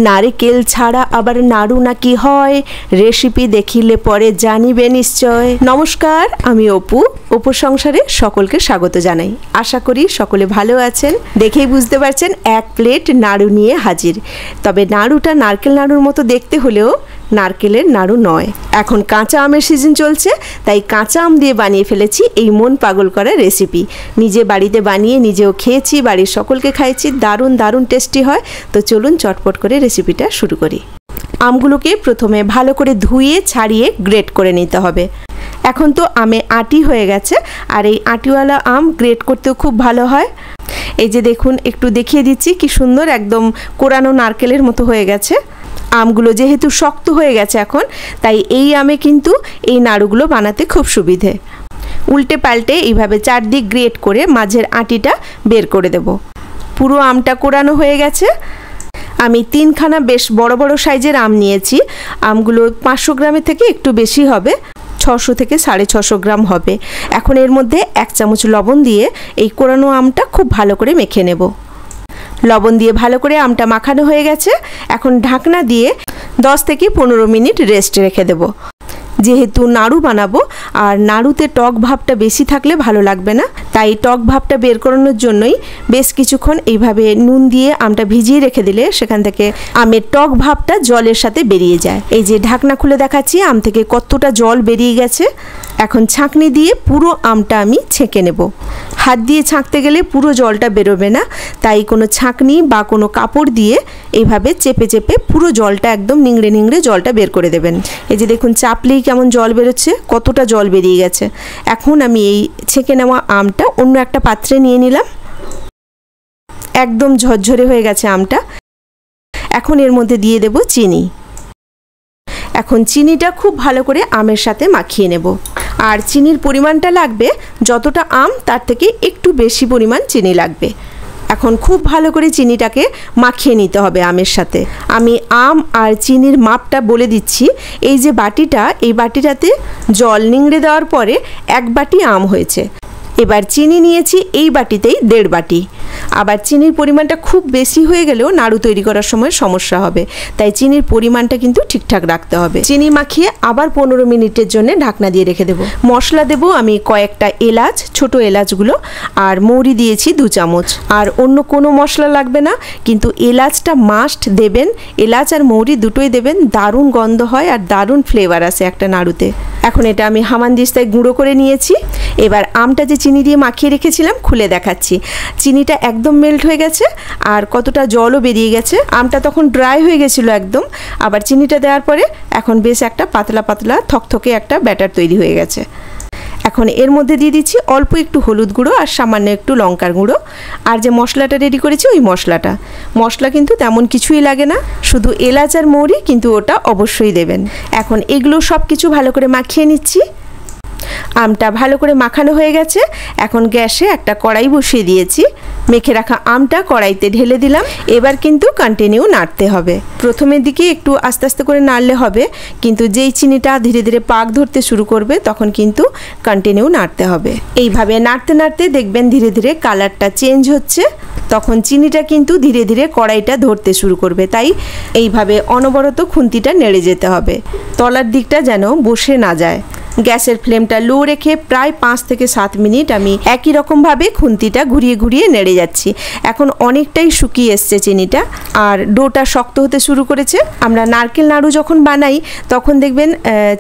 নারকেল ছাড়া আবার নাড়ু নাকি হয়, রেসিপি দেখিলে পরে জানিবে নিশ্চয়। নমস্কার, আমি অপু সংসারে সকলকে স্বাগত জানাই। আশা করি সকলে ভালো আছেন। দেখেই বুঝতে পারছেন এক প্লেট নাড়ু নিয়ে হাজির। তবে নাড়ুটা নারকেল নাড়ুর মতো দেখতে হলেও নারকেলের নাড়ু নয়। এখন কাঁচা আমের সিজন চলছে, তাই কাঁচা আম দিয়ে বানিয়ে ফেলেছি এই মন পাগল করা রেসিপি। নিজে বাড়িতে বানিয়ে নিজেও খেয়েছি, বাড়ির সকলকে খাইছি। দারুণ দারুণ টেস্টি হয়। তো চলুন চটপট করে রেসিপিটা শুরু করি। আমগুলোকে প্রথমে ভালো করে ধুয়ে ছাড়িয়ে গ্রেট করে নিতে হবে। এখন তো আমে আটি হয়ে গেছে, আর এই আটিওয়ালা আম গ্রেট করতেও খুব ভালো হয়। এই যে দেখুন, একটু দেখিয়ে দিচ্ছি কি সুন্দর একদম কোরানো নারকেলের মতো হয়ে গেছে। আমগুলো যেহেতু শক্ত হয়ে গেছে এখন, তাই এই আমে কিন্তু এই নাড়ুগুলো বানাতে খুব সুবিধে। উল্টে পাল্টে এইভাবে চারদিক গ্রেট করে মাঝের আটিটা বের করে দেব। পুরো আমটা কোরানো হয়ে গেছে। আমি 3খানা বেশ বড় বড় সাইজের আম নিয়েছি। আমগুলো 500 গ্রামের থেকে একটু বেশি হবে, 600 থেকে 650 গ্রাম হবে। এখন এর মধ্যে 1 চামচ লবণ দিয়ে এই কোরানো আমটা খুব ভালো করে মেখে নেব। লবণ দিয়ে ভালো করে আমটা মাখানো হয়ে গেছে। এখন ঢাকনা দিয়ে 10 থেকে 15 মিনিট রেস্ট রেখে দেব। যেহেতু নাড়ু বানাবো, আর নাড়ুতে টক ভাবটা বেশি থাকলে ভালো লাগবে না, তাই টক ভাবটা বের করানোর জন্যই বেশ কিছুক্ষণ এইভাবে নুন দিয়ে আমটা ভিজিয়ে রেখে দিলে সেখান থেকে আমের টক ভাবটা জলের সাথে বেরিয়ে যায়। এই যে ঢাকনা খুলে দেখাচ্ছি আম থেকে কতটা জল বেরিয়ে গেছে। এখন ছাঁকনি দিয়ে পুরো আমটা আমি ছেঁকে নেব। হাত দিয়ে ছাঁকতে গেলে পুরো জলটা বেরোবে না, তাই কোনো ছাঁকনি বা কোনো কাপড় দিয়ে এইভাবে চেপে চেপে পুরো জলটা একদম নিংড়ে নিংড়ে জলটা বের করে দেবেন। এই যে দেখুন, চাপলেই কেমন জল বেরোচ্ছে, কতটা জল বেরিয়ে গেছে। এখন আমি এই ছেঁকে নেওয়া আমটা অন্য একটা পাত্রে নিয়ে নিলাম। একদম ঝরঝরে হয়ে গেছে আমটা। এখন এর মধ্যে দিয়ে দেব চিনি। এখন চিনিটা খুব ভালো করে আমের সাথে মাখিয়ে নেব। আর চিনির পরিমাণটা লাগবে যতটা আম তার থেকে একটু বেশি পরিমাণ চিনি লাগবে। এখন খুব ভালো করে চিনিটাকে মাখিয়ে নিতে হবে আমের সাথে। আমি আম আর চিনির মাপটা বলে দিচ্ছি। এই যে বাটিটা, এই বাটিটাতে জল নিংড়ে দেওয়ার পরে 1 বাটি আম হয়েছে। এবার চিনি নিয়েছি এই বাটিতেই 1.5 বাটি। আবার চিনির পরিমাণটা খুব বেশি হয়ে গেলেও নাড়ু তৈরি করার সময় সমস্যা হবে, তাই চিনির পরিমাণটা কিন্তু ঠিকঠাক রাখতে হবে। চিনি মাখিয়ে আবার 15 মিনিটের জন্য ঢাকনা দিয়ে রেখে দেবো। মশলা দেবো আমি কয়েকটা এলাচ, ছোট এলাচগুলো, আর মৌরি দিয়েছি 2 চামচ। আর অন্য কোনো মশলা লাগবে না, কিন্তু এলাচটা মাস্ট দেবেন। এলাচ আর মৌরি দুটোই দেবেন, দারুণ গন্ধ হয় আর দারুণ ফ্লেভার আসে একটা নাড়ুতে। এখন এটা আমি হামানদিস্তায় গুঁড়ো করে নিয়েছি। এবার আমটা যে চিনি দিয়ে মাখিয়ে রেখেছিলাম খুলে দেখাচ্ছি। চিনিটা একদম মেল্ট হয়ে গেছে, আর কতটা জলও বেরিয়ে গেছে। আমটা তখন ড্রাই হয়ে গেছিলো একদম। আবার চিনিটা দেওয়ার পরে এখন বেশ একটা পাতলা পাতলা থকথকে একটা ব্যাটার তৈরি হয়ে গেছে। এখন এর মধ্যে দিয়ে দিচ্ছি অল্প একটু হলুদ গুঁড়ো আর সামান্য একটু লঙ্কার গুঁড়ো। আর যে মশলাটা রেডি করেছি ওই মশলা কিন্তু তেমন কিছুই লাগে না, শুধু এলাচ আর মৌরি, কিন্তু ওটা অবশ্যই দেবেন। এখন এগুলো সব কিছু ভালো করে মাখিয়ে নিচ্ছি। আমটা ভালো করে মাখানো হয়ে গেছে। এখন গ্যাসে একটা কড়াই বসিয়ে দিয়েছি। মেখে রাখা আমটা কড়াইতে ঢেলে দিলাম। এবার কিন্তু কন্টিনিউ নাড়তে হবে। প্রথমের দিকে একটু আস্তে আস্তে করে নাড়লে হবে, কিন্তু যেই চিনিটা ধীরে ধীরে পাক ধরতে শুরু করবে তখন কিন্তু কন্টিনিউ নাড়তে হবে। এইভাবে নাড়তে নাড়তে দেখবেন ধীরে ধীরে কালারটা চেঞ্জ হচ্ছে, তখন চিনিটা কিন্তু ধীরে ধীরে কড়াইটা ধরতে শুরু করবে। তাই এইভাবে অনবরত খুন্তিটা নেড়ে যেতে হবে, তলার দিকটা যেন বসে না যায়। গ্যাসের ফ্লেমটা লো রেখে প্রায় 5 থেকে 7 মিনিট আমি একই রকমভাবে খুন্তিটা ঘুরিয়ে ঘুরিয়ে নেড়ে যাচ্ছি। এখন অনেকটাই শুকিয়ে এসছে চিনিটা, আর ডোটা শক্ত হতে শুরু করেছে। আমরা নারকেল নাড়ু যখন বানাই তখন দেখবেন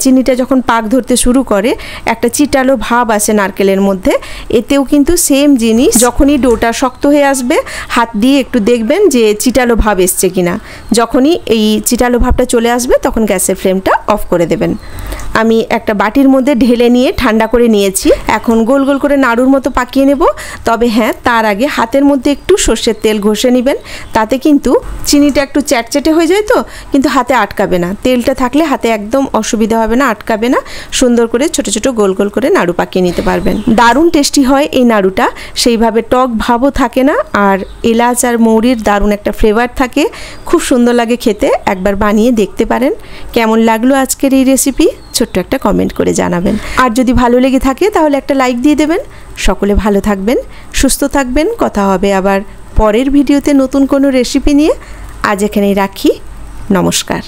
চিনিটা যখন পাক ধরতে শুরু করে একটা চিটালো ভাব আসে নারকেলের মধ্যে। এতেও কিন্তু সেম জিনিস, যখনই ডোটা শক্ত হয়ে আসবে হাত দিয়ে একটু দেখবেন যে চিটালো ভাব এসছে কিনা। যখনই এই চিটালো ভাবটা চলে আসবে তখন গ্যাসের ফ্লেমটা অফ করে দেবেন। আমি একটা বাটির মধ্যে ঢেলে নিয়ে ঠান্ডা করে নিয়েছি। এখন গোল গোল করে নাড়ুর মতো পাকিয়ে নেব। তবে হ্যাঁ, তার আগে হাতের মধ্যে একটু সর্ষের তেল ঘষে নেবেন। তাতে কিন্তু চিনিটা একটু চ্যাটচ্যাটে হয়ে যায়, তো কিন্তু হাতে আটকাবে না। তেলটা থাকলে হাতে একদম অসুবিধা হবে না, আটকাবে না। সুন্দর করে ছোট ছোট গোল গোল করে নাড়ু পাকিয়ে নিতে পারবেন। দারুণ টেস্টি হয় এই নাড়ুটা, সেইভাবে টক ভাবও থাকে না, আর এলাচ আর মৌরির দারুণ একটা ফ্লেভার থাকে। খুব সুন্দর লাগে খেতে। একবার বানিয়ে দেখতে পারেন। কেমন লাগলো আজকের এই রেসিপি ছোট্ট একটা কমেন্ট করে জানাবেন। আর যদি ভালো লেগে থাকে তাহলে একটা লাইক দিয়ে দেবেন। সকলে ভালো থাকবেন, সুস্থ থাকবেন। কথা হবে আবার পরের ভিডিওতে নতুন কোনো রেসিপি নিয়ে। আজ এখানেই রাখি। নমস্কার।